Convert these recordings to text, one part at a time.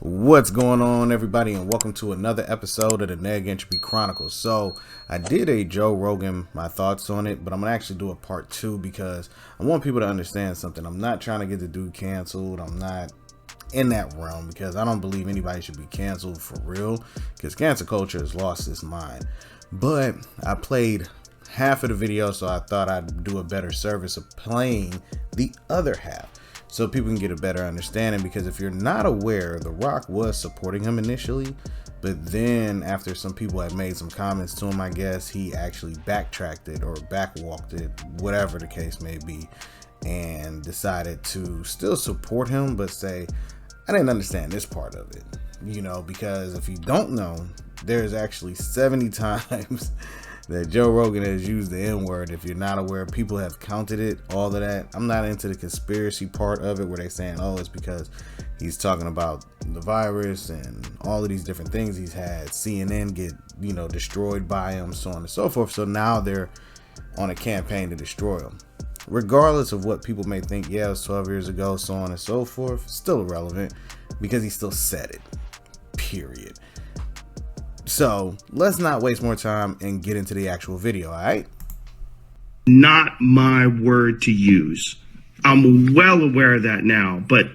What's going on, everybody, and welcome to another episode of the Neg Entropy Chronicles. So I did a Joe Rogan, my thoughts on it, but I'm gonna actually do a part 2 because I want people to understand something. I'm not trying to get the dude canceled. I'm not in that realm because I don't believe anybody should be canceled for real, because cancel culture has lost its mind. But I played half of the video, so I thought I'd do a better service of playing the other half so people can get a better understanding. Because if you're not aware, The Rock was supporting him initially, but then after some people had made some comments to him, I guess he actually backtracked it or backwalked it, whatever the case may be, and decided to still support him, but say, I didn't understand this part of it, because if you don't know, there's actually 70 times that Joe Rogan has used the N-word. If you're not aware, people have counted it, all of that. I'm not into the conspiracy part of it where they're saying, oh, it's because he's talking about the virus and all of these different things he's had. CNN get, destroyed by him, so on and so forth. So now they're on a campaign to destroy him. Regardless of what people may think, yeah, it was 12 years ago, so on and so forth, still irrelevant because he still said it, period. So let's not waste more time and get into the actual video, all right? Not my word to use. I'm well aware of that now, but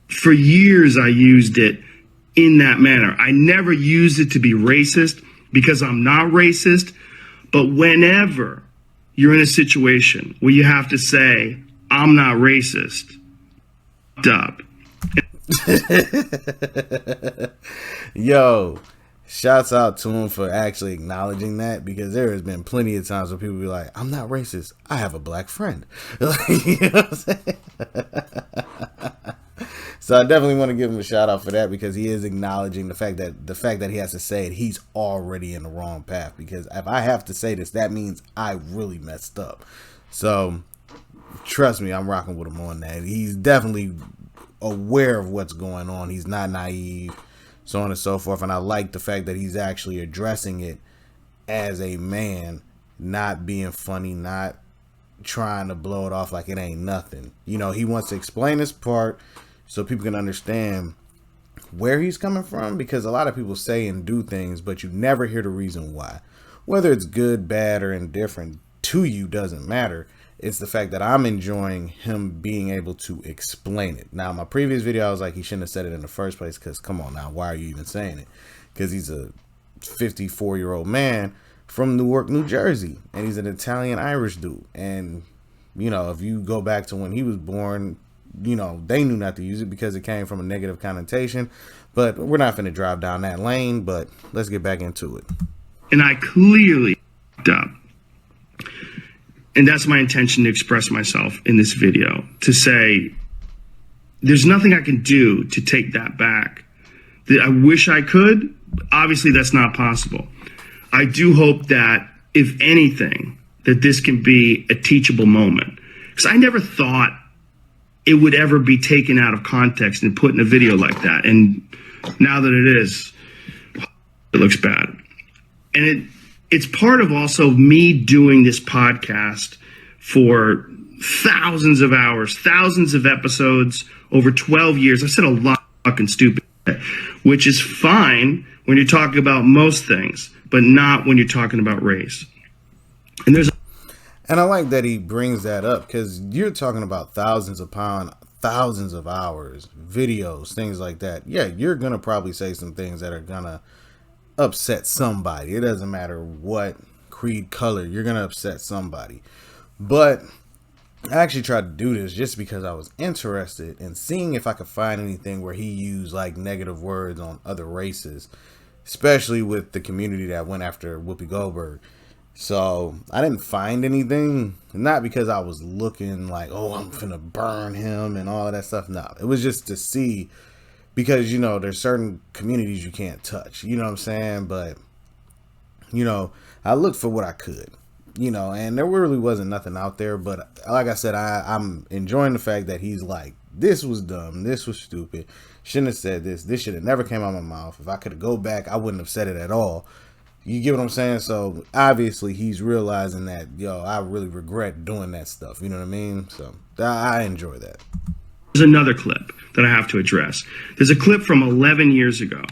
for years I used it in that manner. I never used it to be racist because I'm not racist, but whenever you're in a situation where you have to say, I'm not racist, up. Yo, shouts out to him for actually acknowledging that, because there has been plenty of times where people be like, I'm not racist, I have a black friend. You know what I'm saying? So I definitely want to give him a shout out for that, because he is acknowledging the fact that he has to say it, he's already in the wrong path. Because if I have to say this, that means I really messed up. So trust me, I'm rocking with him on that. He's definitely aware of what's going on. He's not naive, so on and so forth. And I like the fact that he's actually addressing it as a man, not being funny, not trying to blow it off like it ain't nothing. He wants to explain this part so people can understand where he's coming from, because a lot of people say and do things, but you never hear the reason why. Whether it's good, bad, or indifferent to you doesn't matter. It's the fact that I'm enjoying him being able to explain it. Now, my previous video, I was like, he shouldn't have said it in the first place, because come on now, why are you even saying it? Because he's a 54-year-old man from Newark, New Jersey, and he's an Italian-Irish dude. And, if you go back to when he was born, they knew not to use it because it came from a negative connotation. But we're not going to drive down that lane, but let's get back into it. And I clearly up. And that's my intention to express myself in this video, to say there's nothing I can do to take that back. I wish I could. Obviously, that's not possible. I do hope that, if anything, that this can be a teachable moment. Because I never thought it would ever be taken out of context and put in a video like that. And now that it is, it looks bad. And it's part of also me doing this podcast for thousands of hours, thousands of episodes over 12 years. I've said a lot of fucking stupid shit, which is fine when you're talking about most things, but not when you're talking about race. And I like that he brings that up, because you're talking about thousands of pounds, thousands of hours, videos, things like that. Yeah, you're going to probably say some things that are going to upset somebody. It doesn't matter what creed, color, you're going to upset somebody. But I actually tried to do this just because I was interested in seeing if I could find anything where he used like negative words on other races, especially with the community that went after Whoopi Goldberg. So I didn't find anything, not because I was looking like, oh, I'm finna burn him and all of that stuff. No, it was just to see, because, there's certain communities you can't touch, you know what I'm saying? But, I looked for what I could, and there really wasn't nothing out there. But like I said, I'm enjoying the fact that he's like, this was dumb, this was stupid, shouldn't have said this should have never came out of my mouth. If I could go back, I wouldn't have said it at all. You get what I'm saying? So obviously he's realizing that, I really regret doing that stuff. You know what I mean? So I enjoy that. There's another clip that I have to address. There's a clip from 11 years ago.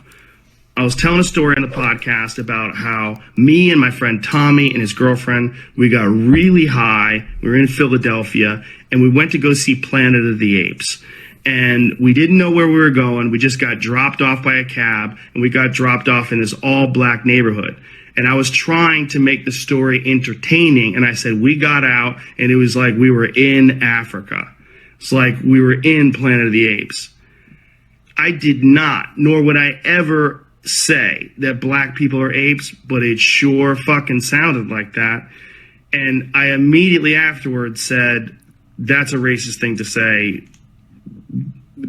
I was telling a story on the podcast about how me and my friend Tommy and his girlfriend, we got really high. We were in Philadelphia and we went to go see Planet of the Apes. And we didn't know where we were going. We just got dropped off by a cab and we got dropped off in this all black neighborhood. And I was trying to make the story entertaining. And I said, we got out and it was like we were in Africa. It's like we were in Planet of the Apes. I did not, nor would I ever say that black people are apes, but it sure fucking sounded like that. And I immediately afterwards said, that's a racist thing to say.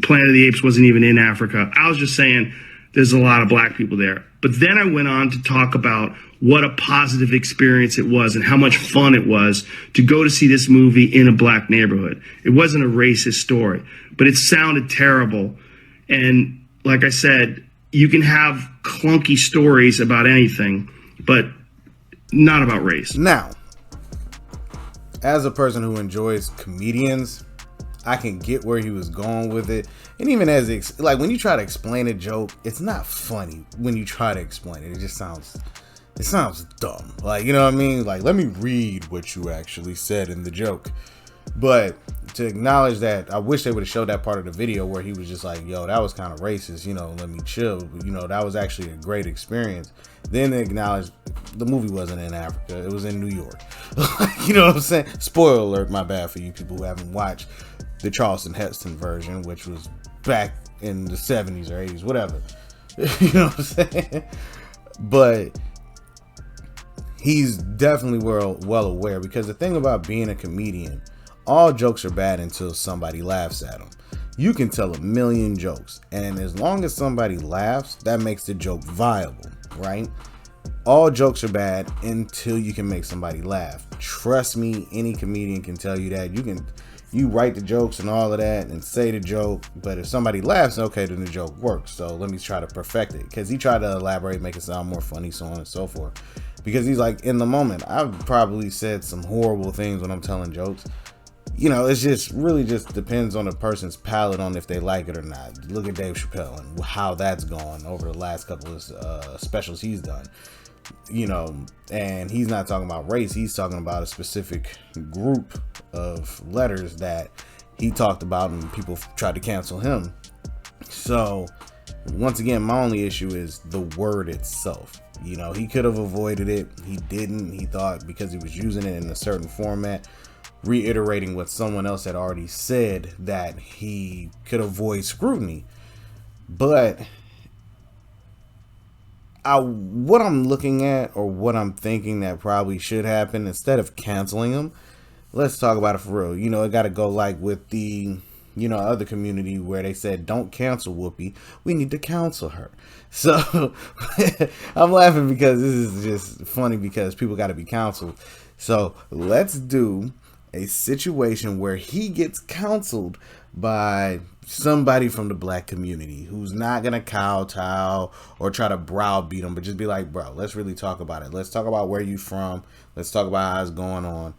Planet of the Apes wasn't even in Africa. I was just saying there's a lot of black people there. But then I went on to talk about what a positive experience it was and how much fun it was to go to see this movie in a black neighborhood. It wasn't a racist story, but it sounded terrible. And like I said, you can have clunky stories about anything, but not about race. Now, as a person who enjoys comedians, I can get where he was going with it. And even as like when you try to explain a joke, it's not funny when you try to explain it. It just sounds dumb. Like, you know what I mean? Like, let me read what you actually said in the joke. But to acknowledge that, I wish they would have showed that part of the video where he was just like, yo, that was kind of racist, you know, let me chill. You know, that was actually a great experience. Then they acknowledged the movie wasn't in Africa. It was in New York. You know what I'm saying? Spoiler alert, my bad for you people who haven't watched the Charleston Heston version, which was back in the 70s or 80s, whatever. You know what I'm saying? But he's definitely well aware, because the thing about being a comedian, all jokes are bad until somebody laughs at them. You can tell a million jokes, and as long as somebody laughs, that makes the joke viable, right? All jokes are bad until you can make somebody laugh. Trust me, any comedian can tell you that. You write the jokes and all of that and say the joke, but if somebody laughs, okay, then the joke works. So let me try to perfect it, because he tried to elaborate, make it sound more funny, so on and so forth. Because he's like, in the moment, I've probably said some horrible things when I'm telling jokes. You know, it's just really just depends on the person's palate on if they like it or not. Look at Dave Chappelle and how that's gone over the last couple of specials he's done. You know, and he's not talking about race. He's talking about a specific group of letters that he talked about, and people tried to cancel him. So once again, my only issue is the word itself. You know, he could have avoided it. He didn't. He thought because he was using it in a certain format, reiterating what someone else had already said, that he could avoid scrutiny. But what I'm looking at, or what I'm thinking that probably should happen, instead of canceling him, let's talk about it for real. You know, it got to go like with the, you know, other community where they said, don't cancel Whoopi, we need to counsel her. So I'm laughing because this is just funny, because people got to be counseled. So let's do a situation where he gets counseled by somebody from the black community who's not gonna kowtow or try to browbeat him, but just be like, bro, let's really talk about it. Let's talk about where you from. Let's talk about how it's going on.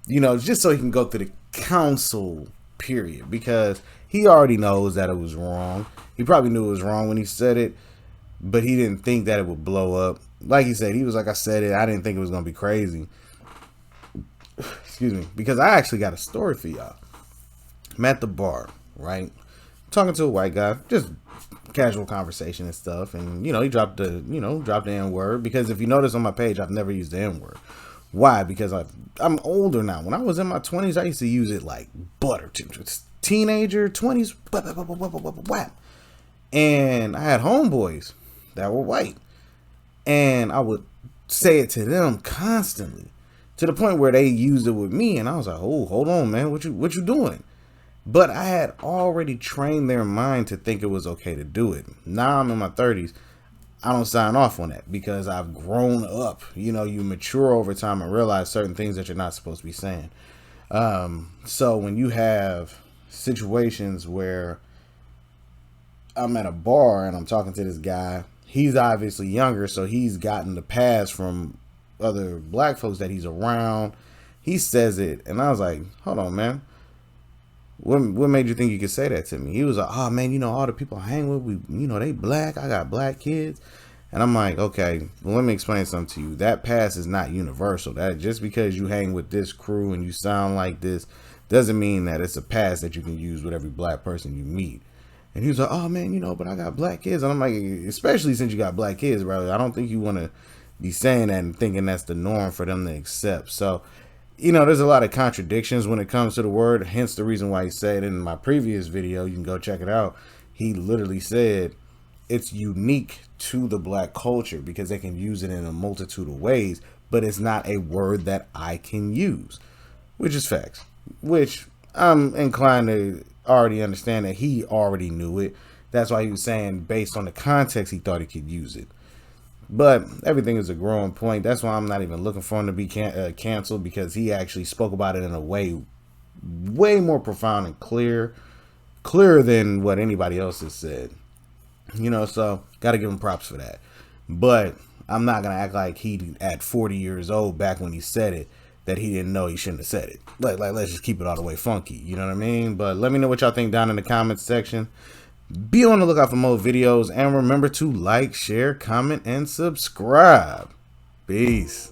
You know, just so he can go through the counsel period, because he already knows that it was wrong. He probably knew it was wrong when he said it, but he didn't think that it would blow up. Like he said, he was like, I said it, I didn't think it was gonna be crazy. Excuse me, because I actually got a story for y'all. I'm at the bar, right? Talking to a white guy, just casual conversation and stuff, and you know, he dropped the N-word, because if you notice on my page, I've never used the N-word. Why? Because I'm older now. When I was in my 20s, I used to use it like butter. Teenager, 20s, whap. And I had homeboys that were white, and I would say it to them constantly, to the point where they used it with me, and I was like, oh, hold on, man, what you doing? But I had already trained their mind to think it was okay to do it. Now I'm in my 30s. I don't sign off on that, because I've grown up. You know, you mature over time and realize certain things that you're not supposed to be saying. So when you have situations where I'm at a bar and I'm talking to this guy, he's obviously younger, so he's gotten the pass from other black folks that he's around. He says it, and I was like, hold on, man. What made you think you could say that to me? He was like, oh man, you know, all the people I hang with, they black. I got black kids. And I'm like, okay, well, let me explain something to you. That past is not universal. That just because you hang with this crew and you sound like this doesn't mean that it's a past that you can use with every black person you meet. And he was like, oh man, but I got black kids. And I'm like, especially since you got black kids, bro, I don't think you want to be saying that and thinking that's the norm for them to accept. So, there's a lot of contradictions when it comes to the word. Hence the reason why he said in my previous video, you can go check it out. He literally said it's unique to the black culture because they can use it in a multitude of ways, but it's not a word that I can use, which is facts, which I'm inclined to already understand that he already knew it. That's why he was saying based on the context, he thought he could use it. But everything is a growing point. That's why I'm not even looking for him to be canceled, because he actually spoke about it in a way more profound and clearer than what anybody else has said. So got to give him props for that. But I'm not going to act like he, at 40 years old, back when he said it, that he didn't know he shouldn't have said it. Like let's just keep it all the way funky. You know what I mean? But let me know what y'all think down in the comments section. Be on the lookout for more videos, and remember to like, share, comment, and subscribe. Peace.